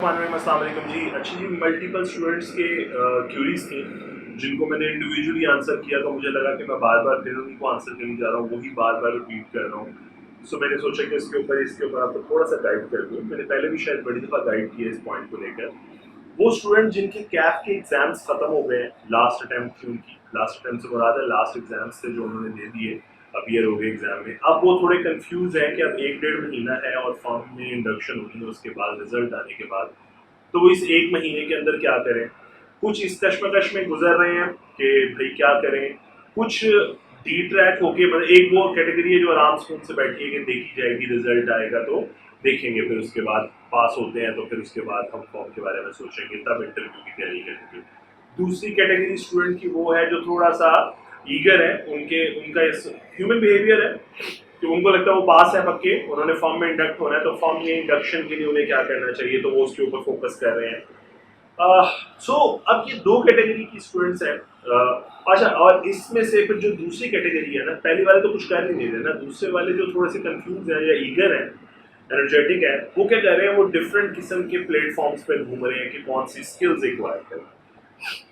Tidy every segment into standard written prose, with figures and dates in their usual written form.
अस्सलाम वालेकुम जी। अच्छा जी, मल्टीपल स्टूडेंट्स के क्यूरीज थी जिनको मैंने इंडिविजुअली आंसर किया, तो मुझे लगा कि मैं बार बार फिर उन्हीं को आंसर करने जा रहा हूँ, वही बार बार रिपीट कर रहा हूँ। सो मैंने सोचा कि इसके ऊपर आपको थोड़ा सा गाइड कर दूँ। मैंने पहले भी शायद बड़ी दफ़ा गाइड किया इस पॉइंट को लेकर। वो स्टूडेंट जिनके कैफ के एग्जाम्स खत्म हो गए, लास्ट अटेम्प्ट थी उनकी, लास्ट अटेम्प्ट से मुराद है लास्ट एग्जाम्स थे जो उन्होंने दे दिए, अपीयर हो गए एग्जाम में। अब वो थोड़े कंफ्यूज हैं कि अब 1-1.5 महीना है और फॉर्म में इंडक्शन होनी है, उसके बाद रिजल्ट आने के बाद तो वो इस 1 महीने के अंदर क्या करें। कुछ इस कश्मकश में गुजर रहे हैं कि भाई क्या करें, कुछ डी ट्रैक होके, मतलब एक वो कैटेगरी है जो आराम से उनसे बैठी है कि देखी जाएगी, रिजल्ट आएगा तो देखेंगे, फिर उसके बाद पास होते हैं तो फिर उसके बाद हम फॉर्म के बारे में सोचेंगे, तब इंटरव्यू की तैयारी करेंगे। दूसरी कैटेगरी स्टूडेंट की वो है जो थोड़ा सा ईगर है, उनका ह्यूमन बिहेवियर है कि उनको लगता है वो पास है पक्के, उन्होंने फॉर्म में इंडक्ट होना है, तो फॉर्म में इंडक्शन के लिए उन्हें क्या करना चाहिए, तो वो उसके ऊपर फोकस कर रहे हैं। सो अब ये दो कैटेगरी की स्टूडेंट्स हैं। अच्छा, और इसमें से फिर जो दूसरी कैटेगरी है ना, पहली वाले तो कुछ कर ही नहीं रहे ना, दूसरे वाले जो थोड़े से कंफ्यूज है या ईगर है, एनर्जेटिक है, वो क्या कर रहे हैं, वो डिफरेंट किस्म के प्लेटफॉर्म्स पे घूम रहे हैं कि कौन सी स्किल्स एक्वायर करें।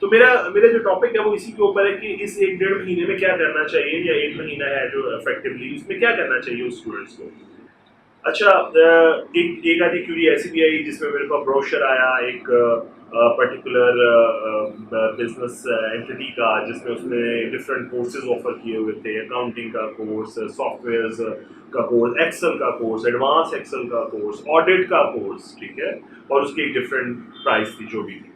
तो मेरा मेरा जो टॉपिक है वो इसी के ऊपर है कि इस 1-1.5 महीने में क्या करना चाहिए, या 1 महीना है जो इफेक्टिवली, उसमें क्या करना चाहिए उस स्टूडेंट्स को। अच्छा, एक आधी क्यूरी ऐसी भी आई जिसमें मेरे पास ब्रोशर आया एक पर्टिकुलर बिजनेस एंटिटी का, जिसमें उसने डिफरेंट कोर्सेज ऑफर किए हुए थे, अकाउंटिंग का कोर्स, सॉफ्टवेयर का कोर्स, एक्सेल का कोर्स, एडवांस एक्सेल का कोर्स, ऑडिट का कोर्स, ठीक है, और उसकी एक डिफरेंट प्राइस थी जो भी थी।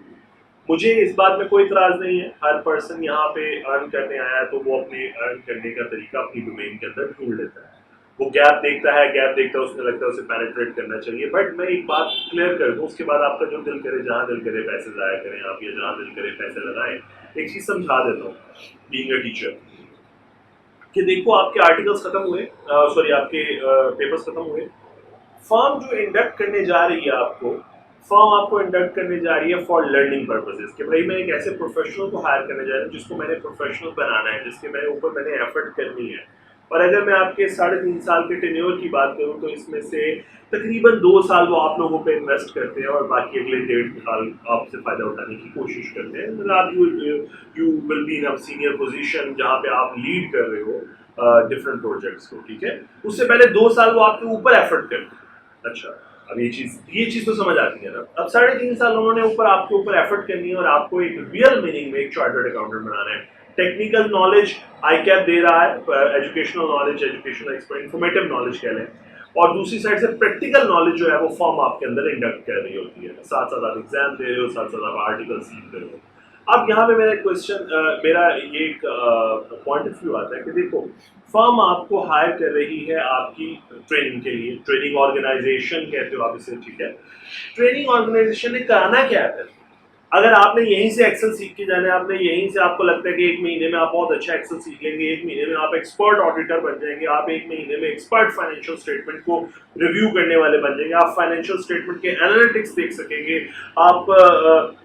मुझे इस बात में कोई इतराज नहीं है, हर पर्सन यहाँ पे अर्न करने आया है तो वो अपने अर्न करने का तरीका अपनी डोमेन के अंदर ढूंढ लेता है। वो गैप देखता है, उसमें लगता है उसे पेनिट्रेट करना चाहिए। बट मैं एक बात क्लियर कर दूं, उसके बाद आपका जो दिल करे, जहाँ दिल करे पैसे जाया करें आप, या जहाँ दिल करे पैसे लगाएं। एक चीज समझा देता हूँ, बीइंग अ टीचर, कि देखो आपके आर्टिकल्स खत्म हुए, सॉरी आपके पेपर्स खत्म हुए, फर्म जो इंडक्ट करने जा रही है आपको, फर्म आपको इंडक्ट करने जा रही है फॉर लर्निंग पर्पसेस, कि भाई मैं एक ऐसे प्रोफेशनल को हायर करने जा रहा हूँ जिसको मैंने प्रोफेशनल बनाना है, जिसके मेरे ऊपर मैंने एफर्ट करनी है। और अगर मैं आपके 3.5 साल के टेन्योर की बात करूँ तो इसमें से तकरीबन 2 साल वो आप लोगों पे इन्वेस्ट करते हैं, और बाकी अगले 1.5 साल आपसे फायदा उठाने की कोशिश करते हैं। मतलब आप you will be in a senior position जहाँ पे आप लीड कर रहे हो डिफरेंट प्रोजेक्ट्स को, ठीक है। उससे पहले 2 साल वो आपके ऊपर एफर्ट करते हैं। अच्छा, अब ये चीज तो समझ आती है ना। अब 3.5 साल उन्होंने ऊपर आपके ऊपर एफर्ट करनी है और आपको एक रियल मीनिंग में एक चार्टर्ड अकाउंटेंट बनाना है। टेक्निकल नॉलेज आई कैप दे रहा है, educational knowledge, educational expert, informative knowledge कह लें, और दूसरी साइड से प्रैक्टिकल नॉलेज जो है वो फॉर्म आपके अंदर इंडक्ट कर रही होती है। साथ साथ आप एग्जाम दे रहे हो, साथ साथ आप आर्टिकल सीख रहे हो। अब यहाँ पे मेरा क्वेश्चन, मेरा ये एक पॉइंट ऑफ व्यू आता है कि देखो, फर्म आपको हायर कर रही है आपकी ट्रेनिंग के लिए, ट्रेनिंग ऑर्गेनाइजेशन कहते हो आप इसे, ठीक है। ट्रेनिंग ऑर्गेनाइजेशन ने कराना क्या है? अगर आपने यहीं से एक्सेल सीख के जाना है, आपने यहीं से, आपको लगता है कि 1 महीने में आप बहुत अच्छा एक्सेल सीख लेंगे, 1 महीने में आप एक्सपर्ट ऑडिटर बन जाएंगे, आप 1 महीने में एक्सपर्ट फाइनेंशियल स्टेटमेंट को रिव्यू करने वाले बन जाएंगे, आप फाइनेंशियल स्टेटमेंट के एनालिटिक्स देख सकेंगे, आप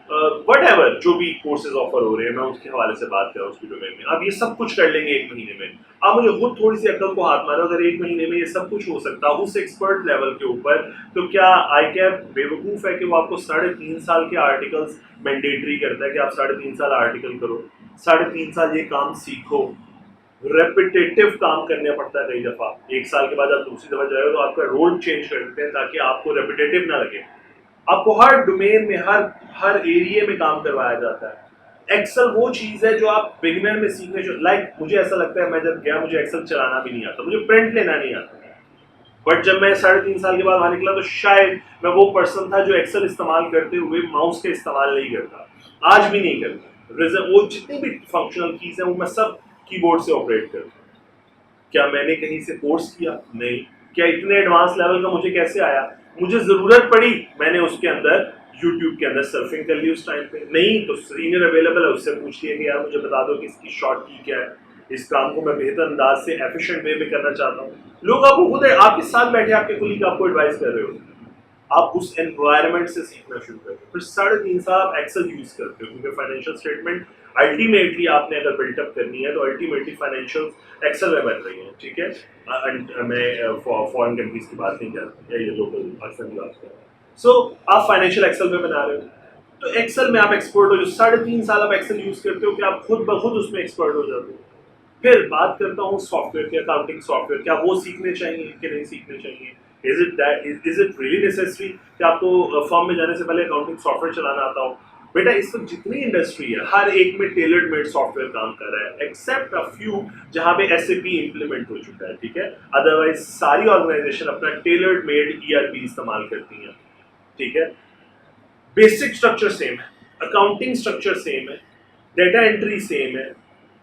वट एवर जो भी कोर्सेज ऑफर हो रहे हैं, मैं उसके हवाले से बात कर रहा हूँ उसकी डोमेन में, आप ये सब कुछ कर लेंगे 1 महीने में। आप मुझे खुद थोड़ी सी अकल को हाथ मारो, अगर 1 महीने में ये सब कुछ हो सकता है उस एक्सपर्ट लेवल के ऊपर, तो क्या आई कैप बेवकूफ़ है कि वो आपको 3.5 साल के आर्टिकल्स मैंडेटरी करता है कि आप 3.5 साल आर्टिकल करो, 3.5 साल ये काम सीखो। रेपिटेटिव काम करने पड़ता है कई दफ़ा, 1 साल के बाद आप दूसरी दफ़ा जाओ तो आपका रोल चेंज कर देते हैं ताकि आपको रेपिटेटिव ना लगे। आपको हर डोमेन में, हर एरिया में काम करवाया जाता है। एक्सेल वो चीज है जो आप बिगिनर में सीखने, जो लाइक मुझे ऐसा लगता है, मैं जब गया मुझे एक्सेल चलाना भी नहीं आता, मुझे प्रिंट लेना नहीं आता, बट जब मैं 3.5 साल के बाद वहां निकला तो शायद मैं वो पर्सन था जो एक्सेल इस्तेमाल करते हुए माउस का इस्तेमाल नहीं करता, आज भी नहीं करता। वो जितनी भी फंक्शनल कीज है वो मैं सब कीबोर्ड से ऑपरेट करता हूँ। क्या मैंने कहीं से कोर्स किया? नहीं। क्या इतने एडवांस लेवल का मुझे कैसे आया? मुझे जरूरत पड़ी, मैंने उसके अंदर यूट्यूब के अंदर सर्फिंग कर ली उस टाइम पे। नहीं तो सीनियर अवेलेबल है, उससे पूछ लिया कि यार मुझे बता दो कि इसकी शॉर्ट की क्या है, इस काम को मैं बेहतर अंदाज से एफिशिएंट वे में करना चाहता हूँ। लोग आपको खुद आपके साथ बैठे, आपके कुलीग आपको एडवाइस कर रहे हो, आप उस एनवायरनमेंट से सीखना शुरू करते हो। फिर 3.5 साल आप एक्सेल यूज करते हो, क्योंकि फाइनेंशियल स्टेटमेंट अल्टीमेटली आपने अगर बिल्टअप करनी है तो अल्टीमेटली फाइनेंशियल एक्सेल में बन रही है, ठीक है। मैं फॉरेन कंट्रीज की बात नहीं कर रहा, या ये लोकल अक्सर की बात कर रहा हूँ। सो आप फाइनेंशियल एक्सेल में बना रहे हो, तो एक्सेल में आप एक्सपर्ट हो, जो 3.5 साल आप एक्सेल यूज करते हो, कि आप खुद ब खुद उसमें एक्सपर्ट हो जाते हो। फिर बात करता हूँ सॉफ्टवेयर के, अकाउंटिंग सॉफ्टवेयर, क्या वो सीखने चाहिए कि नहीं सीखने चाहिए? इज इट रियली नेसेसरी कि आपको फर्म में जाने से पहले अकाउंटिंग सॉफ्टवेयर चलाना आता हो? बेटा, इस वक्त जितनी इंडस्ट्री है, हर एक में टेलर्ड मेड सॉफ्टवेयर काम कर रहा है, एक्सेप्ट अ फ्यू जहां पे एसएपी इंप्लीमेंट हो चुका है, ठीक है। अदरवाइज सारी ऑर्गेनाइजेशन अपना टेलर्ड मेड ईआरपी इस्तेमाल करती हैं, ठीक है। बेसिक स्ट्रक्चर सेम है, अकाउंटिंग स्ट्रक्चर सेम है, डेटा एंट्री सेम है,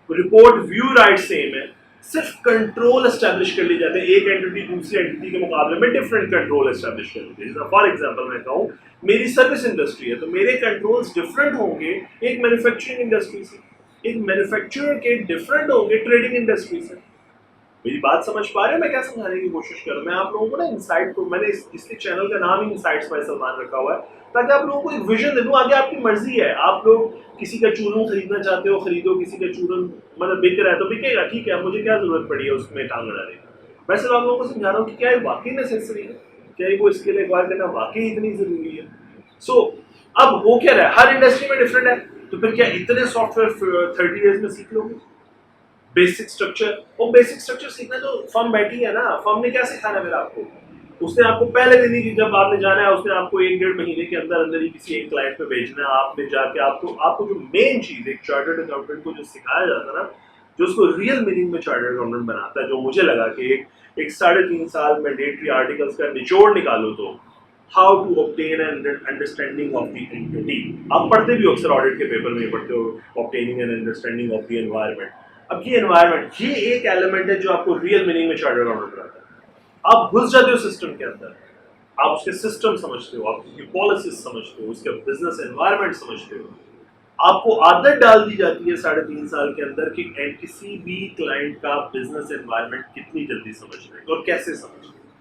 रिपोर्ट व्यू राइट सेम है, सिर्फ कंट्रोल एस्टैब्लिश कर ली जाते हैं। एक एंटिटी दूसरी एंटिटी के मुकाबले में डिफरेंट कंट्रोल एस्टैब्लिश कर लेते हैं। फॉर एग्जांपल मैं कहूँ, मेरी सर्विस इंडस्ट्री है, तो मेरे कंट्रोल्स डिफरेंट होंगे एक मैन्युफैक्चरिंग इंडस्ट्री से, एक मैन्युफैक्चरर के डिफरेंट होंगे ट्रेडिंग इंडस्ट्री से। मेरी बात समझ पा रहे हैं मैं क्या समझाने की कोशिश कर रहा हूँ? मैं आप लोगों को ना इनसाइट को, मैंने इसके चैनल का नाम ही इनसाइट्स बाय सलमान रखा हुआ है, ताकि आप लोगों को एक विजन दे दूं। आगे आपकी मर्जी है, आप लोग किसी का चूरन खरीदना चाहते हो खरीदो, किसी का चूरन मतलब बिक रहा है तो बिकेगा, ठीक है, मुझे क्या जरूरत पड़ी है उसमें टांग अड़ाने की। मैं सिर्फ आप लोगों को समझा रहा हूँ कि क्या ये वाकई नेसेसरी है, क्या ये वो स्किल एक्वायर करना वाकई इतनी जरूरी है। सो अब हो क्या रहा है, हर इंडस्ट्री में डिफरेंट है, तो फिर क्या इतने सॉफ्टवेयर 30 डेज में सीख लोगे? बेसिक स्ट्रक्चर, वो बेसिक स्ट्रक्चर सीखना तो फर्म बैठी है ना, फर्म ने क्या सिखाना मेरा आपको? उसने आपको पहले दिन ही, जब आपने जाना है, उसने आपको 1-1.5 महीने के अंदर अंदर ही किसी एक क्लाइंट पे भेजना है। आपने जाके आपको आपको जो मेन चीज एक चार्टर्ड अकाउंटेंट को जो सिखाया जाता है ना, जो उसको रियल मीनिंग में चार्टर्ड अकाउंटेंट बनाता है, जो मुझे लगा कि एक 3.5 साल मैंडेटरी आर्टिकल्स का निचोड़ निकालो तो how to obtain an understanding of the entity. आप पढ़ते भी अक्सर ऑडिट के पेपर में पढ़ते हो, obtaining N understanding of the environment. अब ये एनवायरनमेंट, ये एक एलिमेंट है जो आपको रियल मीनिंग में चार्टर्ड अकाउंटेंट बनाता है। आप घुस जाते हो सिस्टम के अंदर, आप उसके सिस्टम समझते हो, आप उसकी पॉलिसीज समझते हो, उसके बिजनेस एनवायरनमेंट समझते हो। आपको आदत डाल दी जाती है 3.5 साल के अंदर कि किसी भी क्लाइंट का बिजनेस एनवायरनमेंट कितनी जल्दी समझना है और कैसे समझना है,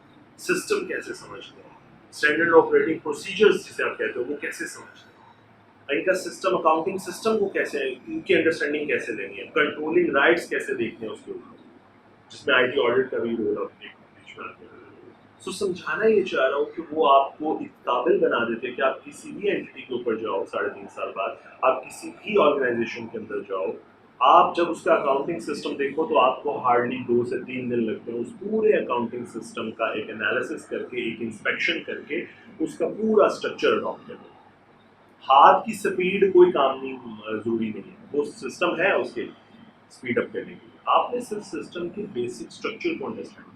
सिस्टम कैसे समझना है, स्टैंडर्ड ऑपरेटिंग प्रोसीजर्स जिसे आप कहते हो वो कैसे समझना है, इनका सिस्टम, अकाउंटिंग सिस्टम को कैसे, इनकी अंडरस्टैंडिंग कैसे लेनी है, कंट्रोलिंग राइट्स कैसे देखने हैं उसके ऊपर, जिसमें आईटी ऑडिट का भी रोल अपने बीच में आता है। सो समझाना ये चाह रहा हूँ कि वो आपको इस काबिल बना देते हैं कि आप किसी भी एंटिटी के ऊपर जाओ 3.5 साल बाद, आप किसी भी ऑर्गेनाइजेशन के अंदर जाओ, आप जब उसका अकाउंटिंग सिस्टम देखो तो आपको हार्डली 2 से 3 दिन लगते हैं उस पूरे अकाउंटिंग सिस्टम का एक एनालिसिस करके, एक इंस्पेक्शन करके उसका पूरा स्ट्रक्चर अडॉप्ट करके। हाथ की स्पीड कोई काम नहीं, जरूरी नहीं है, वो सिस्टम है उसके स्पीड अप करने के लिए। आपने सिर्फ सिस्टम के बेसिक स्ट्रक्चर को अंडरस्टैंड,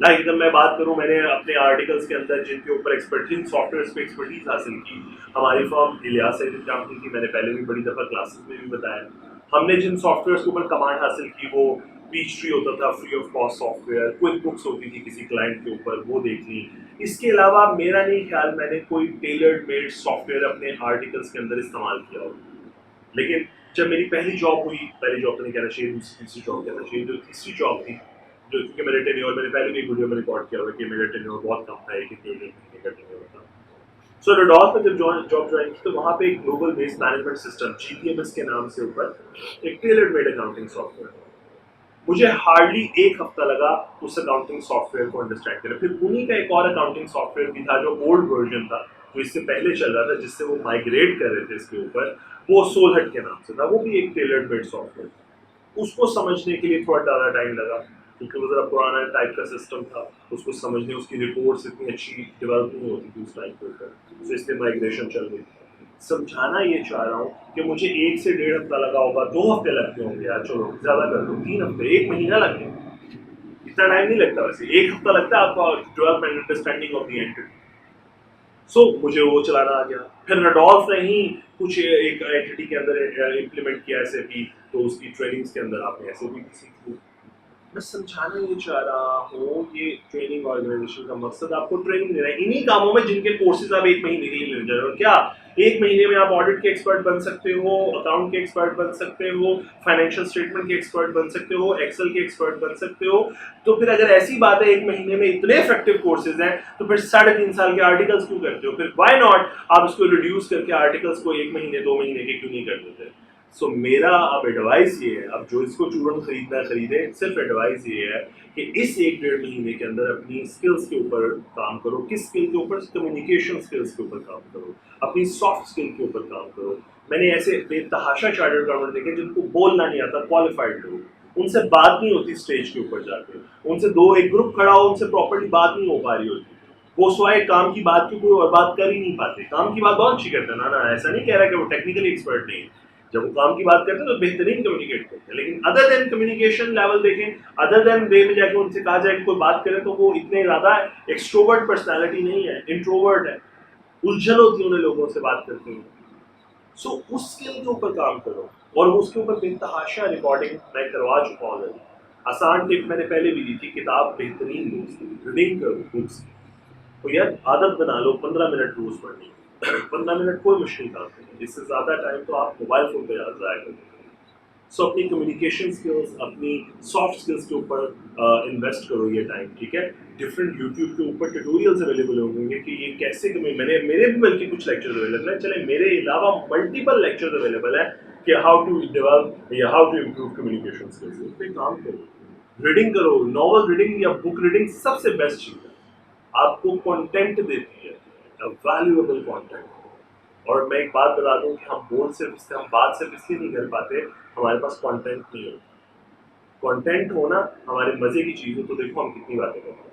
लाइक जब मैं बात करूं, मैंने अपने आर्टिकल्स के अंदर जिनके ऊपर एक्सपर्टीज, सॉफ्टवेयर पे एक्सपर्टीज हासिल की, हमारी फर्म इलियास से काम की थी, मैंने पहले भी बड़ी दफ़ा क्लासेस में भी बताया। हमने जिन सॉफ्टवेयर के ऊपर कमांड हासिल की, वो पीच ट्री होता था, free of cost software, quick books होती थी किसी क्लाइंट के ऊपर, वो देख ली। इसके अलावा मेरा नहीं ख्याल मैंने कोई टेलर्ड मेड सॉफ्टवेयर अपने आर्टिकल्स के अंदर इस्तेमाल किया हो। लेकिन जब मेरी पहली जॉब हुई, पहली जॉब तो नहीं कहना चाहिए, दूसरी तीसरी जॉब कहना चाहिए, जो तीसरी जॉब थी, जो क्योंकि मेरे टेन्योर, मैंने पहले भी एक वीडियो में रिकॉर्ड किया हुआ कि मेरा टेन्योर बहुत कम था, 1-1 महीने का टेन्योर था। सो रडॉल्फ में जब जॉब ज्वाइन की, तो वहाँ पे एक ग्लोबल बेस्ड मैनेजमेंट सिस्टम जीपीएमएस के नाम से ऊपर एक टेलर्ड मेड अकाउंटिंग सॉफ्टवेयर, मुझे हार्डली 1 हफ्ता लगा उस अकाउंटिंग सॉफ्टवेयर को अंडरस्टैंड करने। फिर उन्हीं का एक और अकाउंटिंग सॉफ्टवेयर भी था जो ओल्ड वर्जन था, जो इससे पहले चल रहा था, जिससे वो माइग्रेट कर रहे थे इसके ऊपर, वो सोलहट के नाम से था, वो भी एक टेलर्ड मेड सॉफ्टवेयर। उसको समझने के लिए थोड़ा ज़्यादा टाइम लगा, क्योंकि वो ज़रा पुराना टाइप का सिस्टम था, उसको समझने, उसकी रिपोर्ट्स इतनी अच्छी डेवलप नहीं होती थी उस टाइम के ऊपर, तो इसलिए माइग्रेशन चल रही थी। समझाना ये चाह रहा हूँ कि मुझे 1 से 1.5 हफ्ता लगा होगा, 2 हफ्ते लगते होंगे यार, चलो ज़्यादा कर दो, 3 हफ्ते, 1 महीना लग गया, इतना टाइम नहीं लगता वैसे, 1 हफ्ता लगता है आपको development understanding of the entity. So मुझे वो चलाना आ गया। फिर रडोल्फ ने ही कुछ एक एंटिटी के अंदर इम्प्लीमेंट किया एसएपी, तो उसकी ट्रेनिंग्स के अंदर आपने एसएपी भी सीखी। मैं समझाना ये चाह रहा हूँ, ये ट्रेनिंग ऑर्गेनाइजेशन का मकसद आपको ट्रेनिंग देना है इन्हीं कामों में जिनके कोर्सेज आप 1 महीने के लिए ले जा रहे हो। क्या 1 महीने में आप ऑडिट के एक्सपर्ट बन सकते हो, अकाउंट के एक्सपर्ट बन सकते हो, फाइनेंशियल स्टेटमेंट के एक्सपर्ट बन सकते हो, एक्सेल के एक्सपर्ट बन सकते हो? तो फिर अगर ऐसी बात है 1 महीने में इतने इफेक्टिव कोर्सेज हैं, तो फिर 3.5 साल के आर्टिकल्स क्यों करते हो? फिर व्हाई नॉट आप इसको रिड्यूस करके आर्टिकल्स को 1 महीने 2 महीने के क्यों नहीं कर देते? सो मेरा अब एडवाइस ये है, अब जो इसको चूर्ण खरीदना खरीदे, सिर्फ एडवाइस ये है कि इस 1-1.5 महीने के अंदर अपनी स्किल्स के ऊपर काम करो। किस स्किल के ऊपर? कम्युनिकेशन स्किल्स के ऊपर काम करो, अपनी सॉफ्ट स्किल के ऊपर काम करो। मैंने ऐसे बेतहाशा चार्टर्ड अकाउंटेंट देखे जिनको बोलना नहीं आता, क्वालिफाइड लोग, उनसे बात नहीं होती स्टेज के ऊपर जाके, उनसे दो एक ग्रुप खड़ा हो, उनसे प्रॉपर्ली बात नहीं हो पा रही होती, वो स्वाय काम की बात की कोई और बात कर ही नहीं पाते। काम की बात बहुत अच्छी करते हैं ना, ऐसा नहीं कह रहा कि वो टेक्निकली एक्सपर्ट नहीं है, जब वो काम की बात करते हैं तो बेहतरीन कम्युनिकेट करते हैं, लेकिन अदर देन कम्युनिकेशन लेवल देखें, अदर देन वे में जाके उनसे कहा जाए कि कोई बात करे तो वो इतने ज्यादा एक्सट्रोवर्ट पर्सनालिटी नहीं है, इंट्रोवर्ट है, उलझन होती है उन्हें लोगों से बात करते हुए। सो उस स्किल के ऊपर काम करो, और वो उसके ऊपर बेतहाशा रिकॉर्डिंग मैं करवा चुका हूँ। आसान टिप मैंने पहले भी दी थी, किताब बेहतरीन दोस्त, रीडिंग करो बुक्स, तो यार आदत बना लो 15 मिनट रोज पढ़ने की। 15 मिनट कोई मुश्किल काम नहीं है, इससे ज्यादा टाइम तो आप मोबाइल फोन पे जाया करते। सो अपनी कम्युनिकेशन स्किल्स, अपनी सॉफ्ट स्किल्स के ऊपर इन्वेस्ट करो ये टाइम, ठीक है। डिफरेंट यूट्यूब के ऊपर ट्यूटोरियल्स अवेलेबल होंगे कि ये कैसे मेरे भी बल्कि कुछ लेक्चर्स अवेलेबल है, चले मेरे अलावा मल्टीपल लेक्चर्स अवेलेबल है कि हाउ टू डेवलप या how to improve communication skills. उस पर काम करो, रीडिंग करो, नॉवल रीडिंग या बुक रीडिंग सबसे बेस्ट चीज़ है, आपको कंटेंट देती है, वैल्यूएबल कंटेंट। और मैं एक बात बता दूं कि हम बात सिर्फ इसलिए नहीं कर पाते, हमारे पास कंटेंट नहीं होता। कंटेंट होना हमारे मजे की चीज है, तो देखो हम कितनी बातें करते हैं।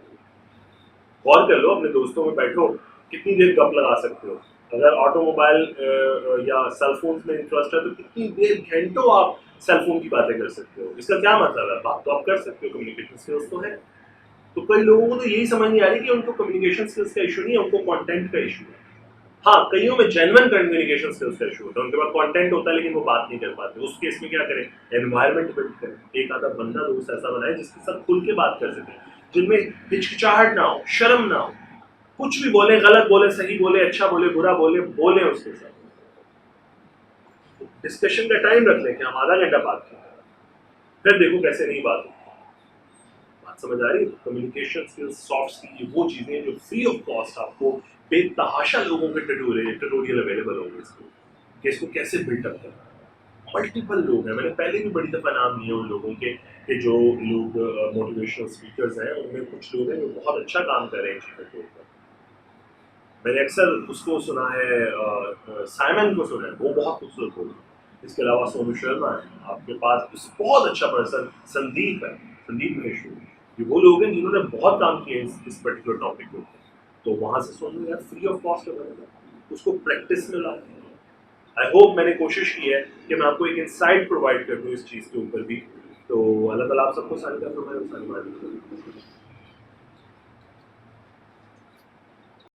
गौर कर लो, अपने दोस्तों में बैठो, कितनी देर गप लगा सकते हो। अगर ऑटोमोबाइल या सेलफोन में इंटरेस्ट है तो कितनी देर, घंटों आप सेलफोन की बातें कर सकते हो। इसका क्या मतलब है? बात तो आप कर सकते हो, कम्युनिकेशन स्किल्स तो है। तो कई लोगों को तो यही समझ नहीं आ रही कि उनको कम्युनिकेशन स्किल्स का इशू नहीं है, उनको कंटेंट का इशू है। हाँ, कईयों में जेन्युइन कम्युनिकेशन स्किल्स का इशू होता है, उनके पास कंटेंट होता है लेकिन वो बात नहीं कर पाते। उस केस में क्या करें? एनवायरनमेंट बिल्ड करें, एक आधा बंदा दोस्त ऐसा बनाए जिसके साथ खुल के बात कर सके, जिनमें हिचकिचाहट ना हो, शर्म ना हो, कुछ भी बोले, गलत बोले, सही बोले, अच्छा बोले, बुरा बोले, बोले उसके साथ। डिस्कशन का टाइम रख लें कि हम आधा घंटा बात करें, फिर देखो कैसे नहीं बात होती। बात समझ आ रही है? कम्युनिकेशन स्किल्स, सॉफ्ट स्किल, वो चीजें जो फ्री ऑफ कॉस्ट आपको बेतहाशा लोगों के ट्यूटोरियल अवेलेबल होंगे इसको, कि इसको कैसे बिल्डअप करना। मल्टीपल लोग हैं, मैंने पहले भी बड़ी दफा नाम लिए उन लोगों के कि जो लोग मोटिवेशनल स्पीकर्स हैं, उनमें कुछ लोग हैं जो बहुत अच्छा काम कर रहे हैं चीज़ों के ऊपर। मैंने अक्सर उसको सुना है, साइमन को सुना है, वो बहुत खूबसूरत बोलते हैं। इसके अलावा सोनू शर्मा है, आपके पास बहुत अच्छा पर्सन संदीप है, संदीप महेश्वरी, ये वो लोग हैं जिन्होंने बहुत काम किए इस पर्टिकुलर टॉपिक के ऊपर। तो वहाँ से सुनो यार, फ्री ऑफ कॉस्ट अवेलेबल, उसको प्रैक्टिस में लाओ। आई होप मैंने कोशिश की है कि मैं आपको एक इंसाइट प्रोवाइड कर दूँ इस चीज़ के ऊपर भी। तो अल्लाह ताला आप सबको सारी का सारी बात